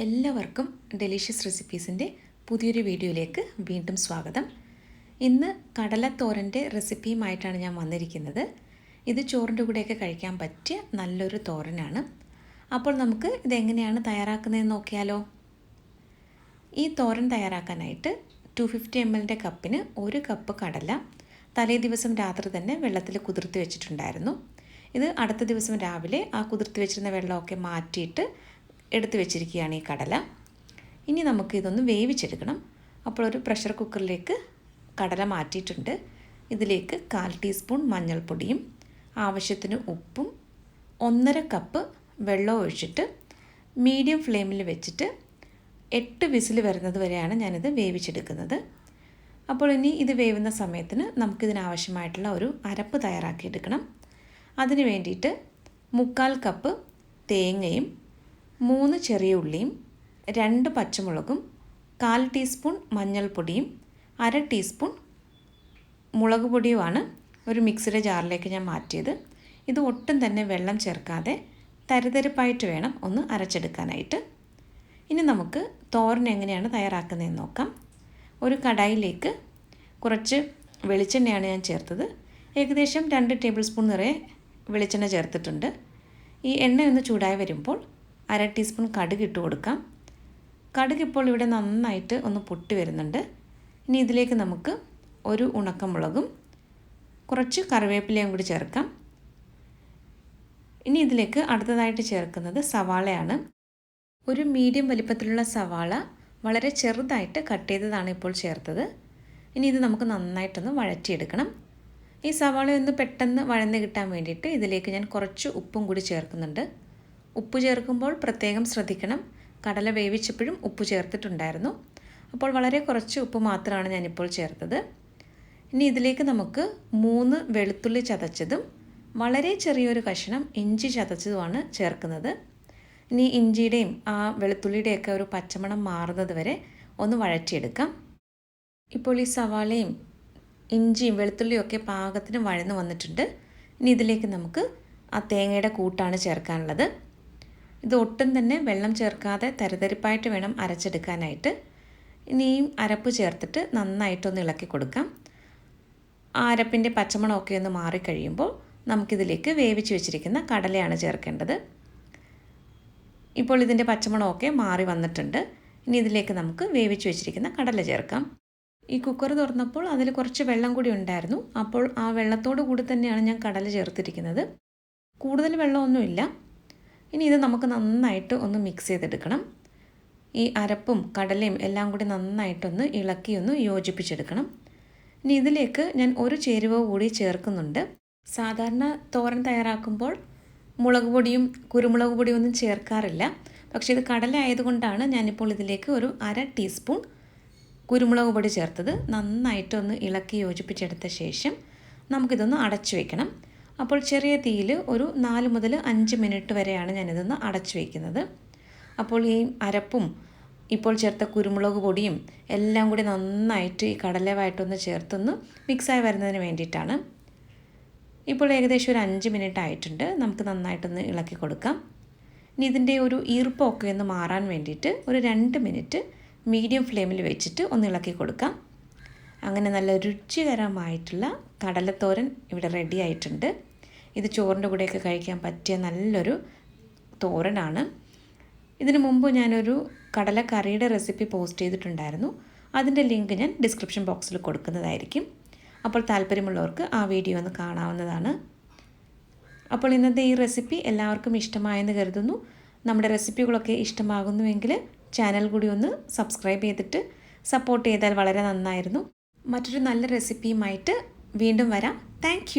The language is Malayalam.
എല്ലാവർക്കും ഡെലീഷ്യസ് റെസിപ്പീസിൻ്റെ പുതിയൊരു വീഡിയോയിലേക്ക് വീണ്ടും സ്വാഗതം. ഇന്ന് കടലത്തോരൻ്റെ റെസിപ്പിയുമായിട്ടാണ് ഞാൻ വന്നിരിക്കുന്നത്. ഇത് ചോറിൻ്റെ കൂടെയൊക്കെ കഴിക്കാൻ പറ്റിയ നല്ലൊരു തോരനാണ്. അപ്പോൾ നമുക്ക് ഇതെങ്ങനെയാണ് തയ്യാറാക്കുന്നതെന്ന് നോക്കിയാലോ. ഈ തോരൻ തയ്യാറാക്കാനായിട്ട് 250 ml കപ്പിന് 1 കപ്പ് കടല തലേ ദിവസം രാത്രി തന്നെ വെള്ളത്തിൽ കുതിർത്തി വെച്ചിട്ടുണ്ടായിരുന്നു. ഇത് അടുത്ത ദിവസം രാവിലെ ആ കുതിർത്തി വെച്ചിരുന്ന വെള്ളമൊക്കെ മാറ്റിയിട്ട് എടുത്തു വെച്ചിരിക്കുകയാണ് ഈ കടല. ഇനി നമുക്ക് ഇതൊന്ന് വേവിച്ചെടുക്കണം. അപ്പോൾ ഒരു പ്രഷർ കുക്കറിലേക്ക് കടല മാറ്റിയിട്ടുണ്ട്. ഇതിലേക്ക് 1/4 ടീസ്പൂൺ മഞ്ഞൾപ്പൊടിയും ആവശ്യത്തിന് ഉപ്പും 1.5 കപ്പ് വെള്ളം ഒഴിച്ചിട്ട് മീഡിയം ഫ്ലെയിമിൽ വെച്ചിട്ട് 8 വിസിൽ വരുന്നത് വരെയാണ് ഞാനിത് വേവിച്ചെടുക്കുന്നത്. അപ്പോൾ ഇനി ഇത് വേവുന്ന സമയത്തിന് നമുക്കിതിനാവശ്യമായിട്ടുള്ള ഒരു അരപ്പ് തയ്യാറാക്കിയെടുക്കണം. അതിന് വേണ്ടിയിട്ട് 1/4 കപ്പ് തേങ്ങയും 3 ചെറിയ ഉള്ളിയും 2 പച്ചമുളകും 1/4 ടീസ്പൂൺ മഞ്ഞൾപ്പൊടിയും 1/2 ടീസ്പൂൺ മുളക് പൊടിയുമാണ് ഒരു മിക്സിയുടെ ജാറിലേക്ക് ഞാൻ മാറ്റിയത്. ഇത് ഒട്ടും തന്നെ വെള്ളം ചേർക്കാതെ തരിതരിപ്പായിട്ട് വേണം ഒന്ന് അരച്ചെടുക്കാനായിട്ട്. ഇനി നമുക്ക് തോരൻ എങ്ങനെയാണ് തയ്യാറാക്കുന്നതെന്ന് നോക്കാം. ഒരു കടായിലേക്ക് കുറച്ച് വെളിച്ചെണ്ണയാണ് ഞാൻ ചേർത്തത്. ഏകദേശം 2 ടേബിൾ സ്പൂൺ നിറയെ വെളിച്ചെണ്ണ ചേർത്തിട്ടുണ്ട്. ഈ എണ്ണ ഒന്ന് ചൂടായി വരുമ്പോൾ 1/2 ടീസ്പൂൺ കടുക് ഇട്ട് കൊടുക്കാം. കടുക് ഇപ്പോൾ ഇവിടെ നന്നായിട്ട് ഒന്ന് പൊട്ടി വരുന്നുണ്ട്. ഇനി ഇതിലേക്ക് നമുക്ക് ഒരു ഉണക്കമുളകും കുറച്ച് കറിവേപ്പിലയും കൂടി ചേർക്കാം. ഇനി ഇതിലേക്ക് അടുത്തതായിട്ട് ചേർക്കുന്നത് സവാളയാണ്. ഒരു മീഡിയം വലിപ്പത്തിലുള്ള സവാള വളരെ ചെറുതായിട്ട് കട്ട് ചെയ്തതാണ് ഇപ്പോൾ ചേർത്തത്. ഇനി ഇത് നമുക്ക് നന്നായിട്ടൊന്ന് വഴറ്റിയെടുക്കണം. ഈ സവാള ഒന്ന് പെട്ടെന്ന് വഴന്ന് കിട്ടാൻ വേണ്ടിയിട്ട് ഇതിലേക്ക് ഞാൻ കുറച്ച് ഉപ്പും കൂടി ചേർക്കുന്നുണ്ട്. ഉപ്പ് ചേർക്കുമ്പോൾ പ്രത്യേകം ശ്രദ്ധിക്കണം. കടല വേവിച്ചപ്പോഴും ഉപ്പ് ചേർത്തിട്ടുണ്ടായിരുന്നു. അപ്പോൾ വളരെ കുറച്ച് ഉപ്പ് മാത്രമാണ് ഞാനിപ്പോൾ ചേർത്തത്. ഇനി ഇതിലേക്ക് നമുക്ക് 3 വെളുത്തുള്ളി ചതച്ചതും വളരെ ചെറിയൊരു കഷ്ണം ഇഞ്ചി ചതച്ചതുമാണ് ചേർക്കുന്നത്. ഇനി ഇഞ്ചിയുടെയും ആ വെളുത്തുള്ളിയുടെയൊക്കെ ഒരു പച്ചമണം മാറുന്നത് വരെ ഒന്ന് വഴറ്റിയെടുക്കാം. ഇപ്പോൾ ഈ സവാളയും ഇഞ്ചിയും വെളുത്തുള്ളിയും ഒക്കെ പാകത്തിന് വഴന്ന് വന്നിട്ടുണ്ട്. ഇനി ഇതിലേക്ക് നമുക്ക് ആ തേങ്ങയുടെ കൂട്ടാണ് ചേർക്കാനുള്ളത്. ഇത് ഒട്ടും തന്നെ വെള്ളം ചേർക്കാതെ തരിതരിപ്പായിട്ട് വേണം അരച്ചെടുക്കാനായിട്ട്. ഇനിയും അരപ്പ് ചേർത്തിട്ട് നന്നായിട്ടൊന്ന് ഇളക്കി കൊടുക്കാം. ആ അരപ്പിൻ്റെ പച്ചമണമൊക്കെ ഒന്ന് മാറിക്കഴിയുമ്പോൾ നമുക്കിതിലേക്ക് വേവിച്ച് വെച്ചിരിക്കുന്ന കടലയാണ് ചേർക്കേണ്ടത്. ഇപ്പോൾ ഇതിൻ്റെ പച്ചമണമൊക്കെ മാറി വന്നിട്ടുണ്ട്. ഇനി ഇതിലേക്ക് നമുക്ക് വേവിച്ച് വെച്ചിരിക്കുന്ന കടല ചേർക്കാം. ഈ കുക്കർ തുറന്നപ്പോൾ അതിൽ കുറച്ച് വെള്ളം കൂടി ഉണ്ടായിരുന്നു. അപ്പോൾ ആ വെള്ളത്തോടു കൂടി തന്നെയാണ് ഞാൻ കടല ചേർത്തിരിക്കുന്നത്. കൂടുതൽ വെള്ളമൊന്നുമില്ല. ഇനി ഇത് നമുക്ക് നന്നായിട്ട് ഒന്ന് മിക്സ് ചെയ്തെടുക്കണം. ഈ അരപ്പും കടലയും എല്ലാം കൂടി നന്നായിട്ടൊന്ന് ഇളക്കി ഒന്ന് യോജിപ്പിച്ചെടുക്കണം. ഇനി ഇതിലേക്ക് ഞാൻ ഒരു ചേരുവ കൂടി ചേർക്കുന്നുണ്ട്. സാധാരണ തോരൻ തയ്യാറാക്കുമ്പോൾ മുളക് പൊടിയും കുരുമുളക് പൊടിയും ഒന്നും ചേർക്കാറില്ല. പക്ഷേ ഇത് കടല ആയതുകൊണ്ടാണ് ഞാനിപ്പോൾ ഇതിലേക്ക് ഒരു 1/2 ടീസ്പൂൺ കുരുമുളക് പൊടി ചേർത്തത്. നന്നായിട്ടൊന്ന് ഇളക്കി യോജിപ്പിച്ചെടുത്ത ശേഷം നമുക്കിതൊന്ന് അടച്ചു വയ്ക്കണം. അപ്പോൾ ചെറിയ തീയിൽ ഒരു 4 മുതൽ 5 മിനിറ്റ് വരെയാണ് ഞാനിതൊന്ന് അടച്ചു വയ്ക്കുന്നത്. അപ്പോൾ ഈ അരപ്പും ഇപ്പോൾ ചേർത്ത കുരുമുളക് പൊടിയും എല്ലാം കൂടി നന്നായിട്ട് ഈ കടലയുമായിട്ടൊന്ന് ചേർത്തൊന്ന് മിക്സായി വരുന്നതിന് വേണ്ടിയിട്ടാണ്. ഇപ്പോൾ ഏകദേശം ഒരു 5 മിനിറ്റ് ആയിട്ടുണ്ട്. നമുക്ക് നന്നായിട്ടൊന്ന് ഇളക്കി കൊടുക്കാം. ഇനി ഇതിൻ്റെ ഒരു ഈർപ്പമൊക്കെ ഒന്ന് മാറാൻ വേണ്ടിയിട്ട് ഒരു 2 മിനിറ്റ് മീഡിയം ഫ്ലെയിമിൽ വെച്ചിട്ട് ഒന്ന് ഇളക്കി കൊടുക്കാം. അങ്ങനെ നല്ല രുചികരമായിട്ടുള്ള കടലത്തോരൻ ഇവിടെ റെഡി ആയിട്ടുണ്ട്. ഇത് ചോറിൻ്റെ കൂടെയൊക്കെ കഴിക്കാൻ പറ്റിയ നല്ലൊരു തോരനാണ്. ഇതിനു മുമ്പ് ഞാനൊരു കടലക്കറിയുടെ റെസിപ്പി പോസ്റ്റ് ചെയ്തിട്ടുണ്ടായിരുന്നു. അതിൻ്റെ ലിങ്ക് ഞാൻ ഡിസ്ക്രിപ്ഷൻ ബോക്സിൽ കൊടുക്കുന്നതായിരിക്കും. അപ്പോൾ താല്പര്യമുള്ളവർക്ക് ആ വീഡിയോ ഒന്ന് കാണാവുന്നതാണ്. അപ്പോൾ ഇന്നത്തെ ഈ റെസിപ്പി എല്ലാവർക്കും ഇഷ്ടമായെന്ന് കരുതുന്നു. നമ്മുടെ റെസിപ്പികളൊക്കെ ഇഷ്ടമാകുന്നുവെങ്കിൽ ചാനൽ കൂടി ഒന്ന് സബ്സ്ക്രൈബ് ചെയ്തിട്ട് സപ്പോർട്ട് ചെയ്താൽ വളരെ നന്നായിരുന്നു. മറ്റൊരു നല്ല റെസിപ്പിയുമായിട്ട് വീണ്ടും വരാം. താങ്ക്